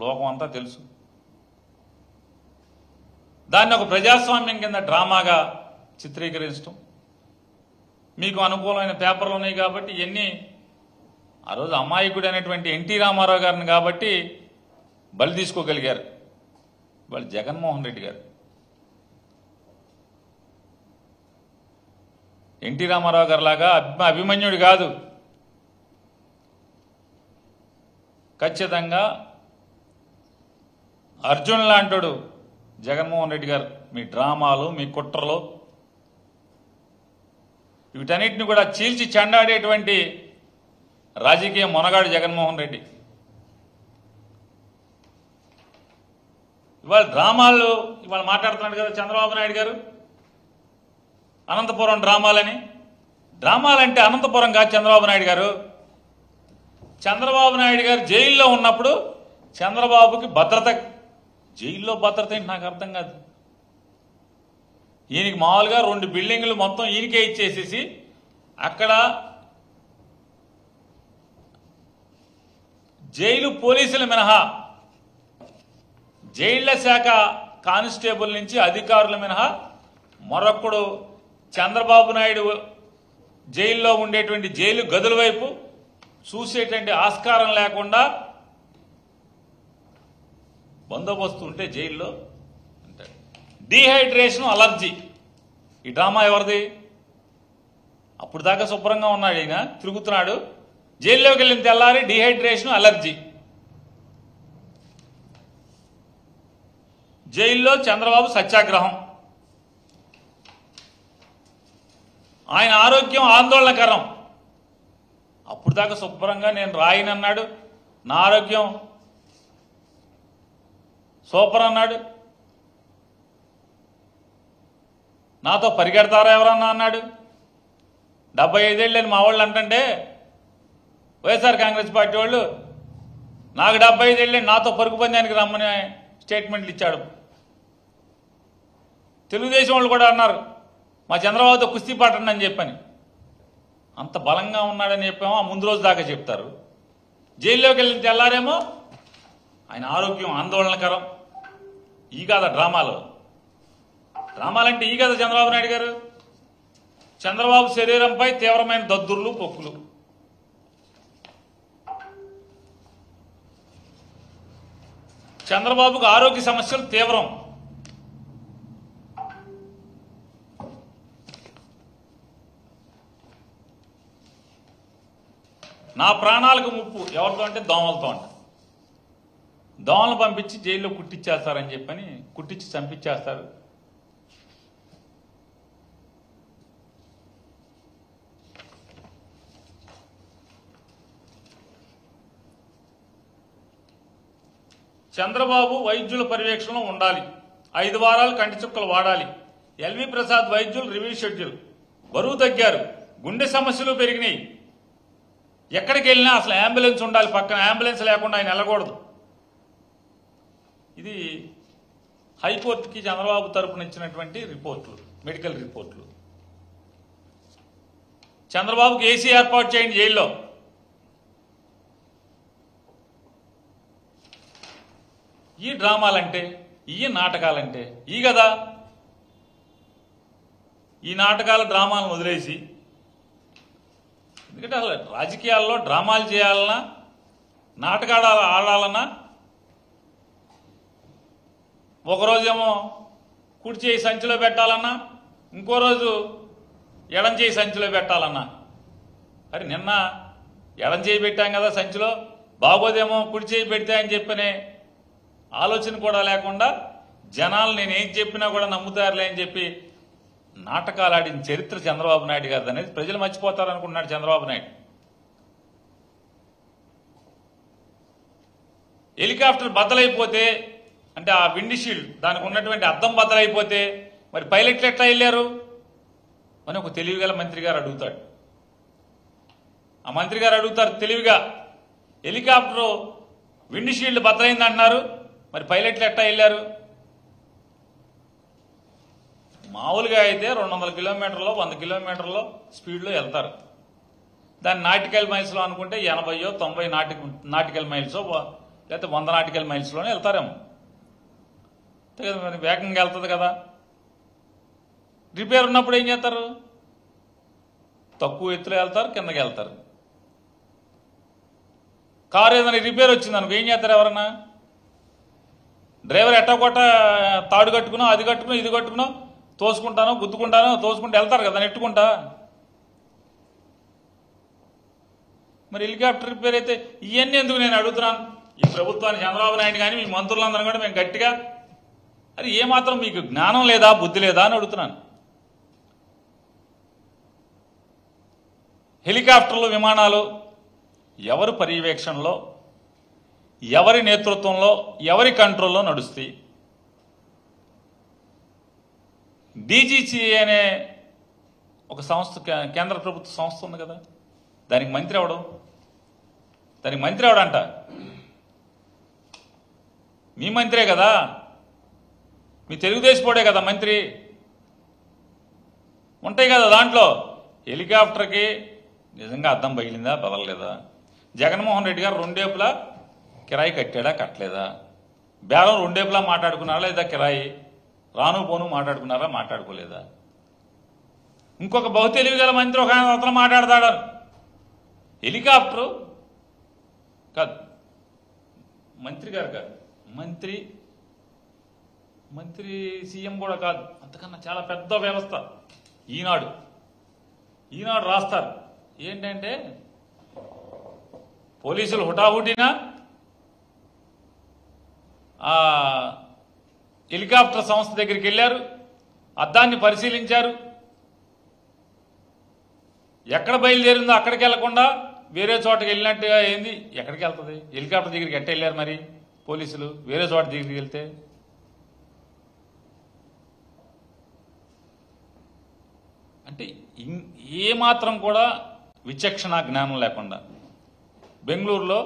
లోకం అంతా తెలుసు. దాన్ని ఒక ప్రజాస్వామ్యం కింద డ్రామాగా చిత్రీకరించడం, మీకు అనుకూలమైన పేపర్లు ఉన్నాయి కాబట్టి ఇవన్నీ ఆ రోజు అమాయకుడు అనేటువంటి ఎన్టీ రామారావు గారిని కాబట్టి బలి తీసుకోగలిగారు. వాళ్ళు జగన్మోహన్ రెడ్డి గారు, ఎన్టీ రామారావు గారు లాగా అభిమన్యుడు కాదు. ఖచ్చితంగా అర్జున్ లాంటాడు జగన్మోహన్ రెడ్డి గారు. మీ డ్రామాలు, మీ కుట్రలు, వీటన్నిటిని కూడా చీల్చి చెండాడేటువంటి రాజకీయ మొనగాడు జగన్మోహన్ రెడ్డి. ఇవాళ డ్రామాలు ఇవాళ మాట్లాడుతున్నాడు కదా చంద్రబాబు నాయుడు గారు, అనంతపురం డ్రామాలని. డ్రామాలంటే అనంతపురం కాదు చంద్రబాబు నాయుడు గారు. చంద్రబాబు నాయుడు గారు జైల్లో ఉన్నప్పుడు చంద్రబాబుకి భద్రత, జైల్లో భద్రత ఏంటి నాకు అర్థం కాదు. ఈయనకి మామూలుగా 2 బిల్డింగులు మొత్తం ఈయనకే ఇచ్చేసేసి అక్కడ జైలు పోలీసులు మినహా, జైళ్ల శాఖ కానిస్టేబుల్ నుంచి అధికారులు మినహా మరొకడు చంద్రబాబు నాయుడు జైల్లో ఉండేటువంటి జైలు గదుల వైపు చూసేటువంటి ఆస్కారం లేకుండా బందోబస్తు ఉంటే జైల్లో అంటాడు. డీహైడ్రేషన్, అలర్జీ, ఈ డ్రామా ఎవరిది? అప్పుడు దాకా శుభ్రంగా ఉన్నాడు ఈయన, తిరుగుతున్నాడు. జైల్లోకి వెళ్ళిన తెల్లారి డీహైడ్రేషన్, అలర్జీ. జైల్లో చంద్రబాబు సత్యాగ్రహం. ఆయన ఆరోగ్యం ఆందోళనకరం. అప్పుడు దాకా శుభ్రంగా నేను రాయినన్నాడు, నా ఆరోగ్యం సూపర్ అన్నాడు, నాతో పరిగెడతారా ఎవరన్నా అన్నాడు. 75 ఏళ్ళని మా వాళ్ళు అంటుంటే వైఎస్ఆర్ కాంగ్రెస్ పార్టీ వాళ్ళు నాకు 75 ఏళ్ళని నాతో పరుగు పందానికి రమ్మని స్టేట్మెంట్లు ఇచ్చాడు. తెలుగుదేశం వాళ్ళు కూడా అన్నారు మా చంద్రబాబుతో కుస్తీ పట్టండి అని చెప్పని. అంత బలంగా ఉన్నాడని చెప్పామో ముందు రోజు దాకా చెప్తారు. జైల్లోకి వెళ్ళిన తెల్లారేమో ఆయన ఆరోగ్యం ఆందోళనకరం. ఈ కదా డ్రామాలు. డ్రామాలంటే ఈ కదా చంద్రబాబు నాయుడు గారు. చంద్రబాబు శరీరంపై తీవ్రమైన దద్దుర్లు, పొక్కులు. చంద్రబాబుకు ఆరోగ్య సమస్యలు తీవ్రం. నా ప్రాణాలకు ముప్పు ఎవరితో అంటే దోమలతో అంట. దోమలు పంపించి జైల్లో కుట్టిచ్చేస్తారని చెప్పని కుట్టించి చంపించేస్తారు. చంద్రబాబు వైద్యుల పర్యవేక్షణలో ఉండాలి. 5 వారాలు కంటి చుక్కలు వాడాలి. ఎల్వి ప్రసాద్ వైద్యులు రివ్యూ షెడ్యూల్. బరువు తగ్గారు, గుండె సమస్యలు పెరిగినాయి. ఎక్కడికి వెళ్ళినా అసలు అంబులెన్స్ ఉండాలి, పక్కన అంబులెన్స్ లేకుండా ఆయన వెళ్ళకూడదు. ఇది హైకోర్టుకి చంద్రబాబు తరపున ఇచ్చినటువంటి రిపోర్ట్లు, మెడికల్ రిపోర్ట్లు. చంద్రబాబుకి ఏసీ ఏర్పాటు చేయండి జైల్లో. ఈ డ్రామాలంటే, ఈ నాటకాలంటే ఈ కదా. ఈ నాటకాల డ్రామాలను వదిలేసి, ఎందుకంటే అసలు రాజకీయాల్లో డ్రామాలు చేయాలన్నా, నాటకాలు ఆడాలన్నా ఒకరోజేమో కుడి చేయి సంచిలో పెట్టాలన్నా, ఇంకో రోజు ఎడం చేయి సంచిలో పెట్టాలన్నా. అరే నిన్న ఎడం చేయి పెట్టాం కదా సంచిలో, బాగోదేమో కుడి చేయి పెడితే అని చెప్పనే ఆలోచన కూడా లేకుండా జనాలు నేనేం చెప్పినా కూడా నమ్ముతారులే అని చెప్పి నాటకాలు ఆడిన చరిత్ర చంద్రబాబు నాయుడు గారిది అనేది ప్రజలు మర్చిపోతారనుకుంటున్నాడు చంద్రబాబు నాయుడు. హెలికాప్టర్ బద్దలైపోతే, అంటే ఆ విండ్ షీల్డ్ దానికి ఉన్నటువంటి అద్దం బద్దలైపోతే మరి పైలట్లు ఎట్లా వెళ్ళారు అని ఒక తెలివిగల మంత్రి గారు అడుగుతాడు. ఆ మంత్రి గారు అడుగుతారు తెలివిగా, హెలికాప్టర్ విండ్ షీల్డ్ బద్దలైంది అంటున్నారు, మరి పైలట్లు ఎట్లా వెళ్ళారు? మామూలుగా అయితే 200 కిలోమీటర్లో 100 కిలోమీటర్లో స్పీడ్లో వెళ్తారు. దాన్ని నాటికల్ మైల్స్లో అనుకుంటే 80 90 నాటికల్ మైల్స్ లేకపోతే 100 నాటికల్ మైల్స్లోనే వెళ్తారేమో అంతే కదా. మరి వేగంగా వెళ్తుంది కదా. రిపేర్ ఉన్నప్పుడు ఏం చేస్తారు? తక్కువ ఎత్తులో వెళ్తారు, కిందకి వెళ్తారు. కారు ఏదైనా రిపేర్ వచ్చింది అనుకో ఏం చేస్తారు? ఎవరన్నా డ్రైవర్ ఎట్టకొట్ట తాడు కట్టుకున్నావు, అది కట్టుకున్నావు, ఇది కట్టుకున్నావు, తోసుకుంటాను, గుద్దుకుంటాను, తోసుకుంటూ వెళ్తారు కదా నెట్టుకుంటా. మరి హెలికాప్టర్ రిపేర్ అయితే ఇవన్నీ ఎందుకు నేను అడుగుతున్నాను. ఈ ప్రభుత్వాన్ని చంద్రబాబు నాయుడు కానీ మీ మంత్రులందరూ కూడా మేము గట్టిగా అది ఏమాత్రం మీకు జ్ఞానం లేదా, బుద్ధి లేదా అని అడుగుతున్నాను. హెలికాప్టర్లు, విమానాలు ఎవరి పర్యవేక్షణలో, ఎవరి నేతృత్వంలో, ఎవరి కంట్రోల్లో నడుస్తాయి? డీజీసీ అనే ఒక సంస్థ, కేంద్ర ప్రభుత్వ సంస్థ ఉంది కదా, దానికి మంత్రి అవడం, దానికి మంత్రి అవడంట మీ మంత్రే కదా, మీ తెలుగుదేశపోడే కదా మంత్రి. ఉంటాయి కదా దాంట్లో. హెలికాప్టర్కి నిజంగా అద్దం పగిలిందా, బదలలేదా? జగన్మోహన్ రెడ్డి గారు రెండేపులా కిరాయి కట్టాడా, కట్టలేదా? బేరం రెండేపులా మాట్లాడుకున్నారా లేదా? కిరాయి రాను పోను మాట్లాడుకున్నారా, మాట్లాడుకోలేదా? ఇంకొక బహు తెలివి గల మంత్రి ఒక అతను మాట్లాడతాడు. హెలికాప్టరు కాదు, మంత్రి గారు కాదు, మంత్రి సీఎం కూడా కాదు, అంతకన్నా చాలా పెద్ద వ్యవస్థ. ఈనాడు రాస్తారు ఏంటంటే పోలీసులు హుటాహుటినా హెలికాప్టర్ సంస్థ దగ్గరికి వెళ్ళారు, అద్దాన్ని పరిశీలించారు. ఎక్కడ బయలుదేరిందో అక్కడికి వెళ్లకుండా వేరే చోటకి వెళ్ళినట్టుగా ఏంది? ఎక్కడికి వెళ్తుంది? హెలికాప్టర్ దగ్గరికి ఎట్ట వెళ్ళారు మరి పోలీసులు? వేరే చోట దగ్గరికి వెళ్తే అంటే ఏమాత్రం కూడా విచక్షణ జ్ఞానం లేకుండా బెంగళూరులో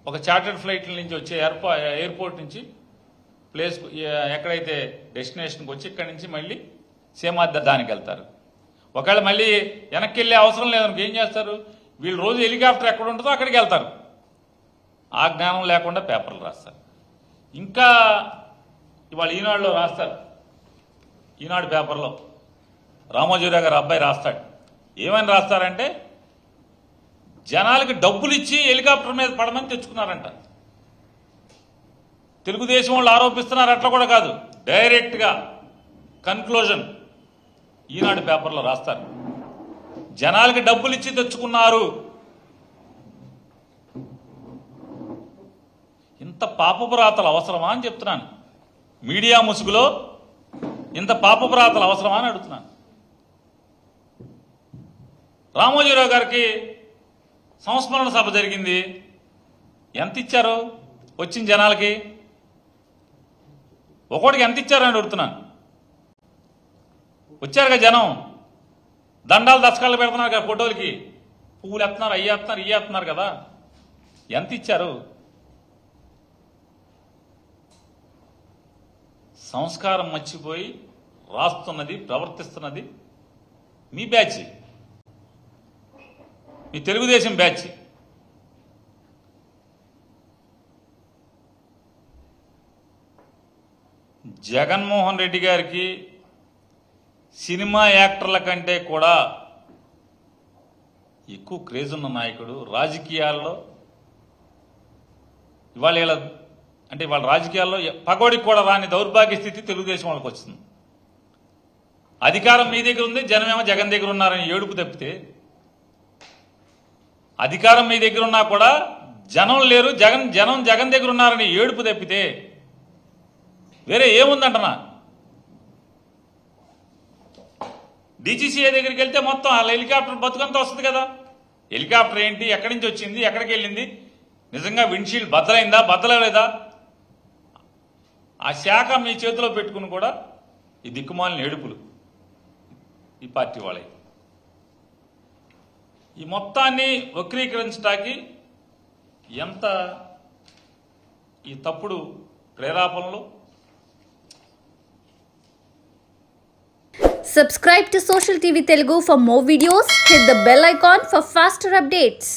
ఒక చార్టర్డ్ ఫ్లైట్ల నుంచి వచ్చే ఎయిర్పోర్ట్ నుంచి ప్లేస్ ఎక్కడైతే డెస్టినేషన్కి వచ్చి ఇక్కడి నుంచి మళ్ళీ సేమాద్ద దానికి వెళ్తారు. ఒకవేళ మళ్ళీ వెనక్కి వెళ్ళే అవసరం లేదనుకో ఏం చేస్తారు? వీళ్ళు రోజు హెలికాప్టర్ ఎక్కడ ఉంటుందో అక్కడికి వెళ్తారు. ఆ జ్ఞానం లేకుండా పేపర్లు రాస్తారు. ఇంకా ఇవాళ ఈనాడులో రాస్తారు, ఈనాడు పేపర్లో రామోజీరావు గారు అబ్బాయి రాస్తాడు. ఏమని రాస్తారంటే జనాలకి డబ్బులు ఇచ్చి హెలికాప్టర్ మీద పడమని తెచ్చుకున్నారంట. తెలుగుదేశం వాళ్ళు ఆరోపిస్తున్నారు, అట్లా కూడా కాదు, డైరెక్ట్గా కన్క్లూజన్ ఈనాడు పేపర్లో రాస్తారు. జనాలకి డబ్బులు ఇచ్చి తెచ్చుకున్నారు. ఇంత పాపపురాతలు అవసరమా అని చెప్తున్నాను. మీడియా ముసుగులో ఇంత పాపపురాతలు అవసరమా అని అడుగుతున్నాను. రామోజీరావు గారికి సంస్మరణ సభ జరిగింది. ఎంత ఇచ్చారు వచ్చిన జనాలకి? ఒకటికి ఎంత ఇచ్చారని అడుగుతున్నాను. వచ్చారుగా జనం, దండాలు దశకాళ్ళు పెడుతున్నారు కదా, ఫోటోలకి పువ్వులు ఎత్తున్నారు, అయ్యేస్తున్నారు, ఇయ్యేస్తున్నారు కదా. ఎంత ఇచ్చారు? సంస్కారం మర్చిపోయి రాస్తున్నది, ప్రవర్తిస్తున్నది మీ బ్యాచ్, మీ తెలుగుదేశం బ్యాచ్. జగన్మోహన్ రెడ్డి గారికి సినిమా యాక్టర్ల కంటే కూడా ఎక్కువ క్రేజ్ ఉన్న నాయకుడు. రాజకీయాల్లో ఇవాళ రాజకీయాల్లో పగోడికి కూడా రాని దౌర్భాగ్య స్థితి తెలుగుదేశం వాళ్ళకి వచ్చింది. అధికారం మీ దగ్గర ఉంది, జనమేమో జగన్ దగ్గర ఉన్నారని ఏడుపు తప్పితే, అధికారం మీ దగ్గర ఉన్నా కూడా జనం లేరు, జగన్ దగ్గర ఉన్నారని ఏడుపు తప్పితే వేరే ఏముందంటనా? డీజీసీఏ దగ్గరికి వెళ్తే మొత్తం వాళ్ళ హెలికాప్టర్ బతుకంతా వస్తుంది కదా. హెలికాప్టర్ ఏంటి, ఎక్కడి నుంచి వచ్చింది, ఎక్కడికి వెళ్ళింది, నిజంగా విండ్షీల్డ్ బద్దలైందా, బద్దలలేదా, ఆ శాఖ మీ చేతిలో పెట్టుకుని కూడా ఈ దిక్కుమాలిన ఏడుపులు ఈ పార్టీ వాళ్ళే. ఈ మొత్తాన్ని వక్రీకరించడానికి ఎంత ఈ తప్పుడు ప్రేరేపణలు. Subscribe to Social TV Telugu for more videos. Hit the bell icon for faster updates.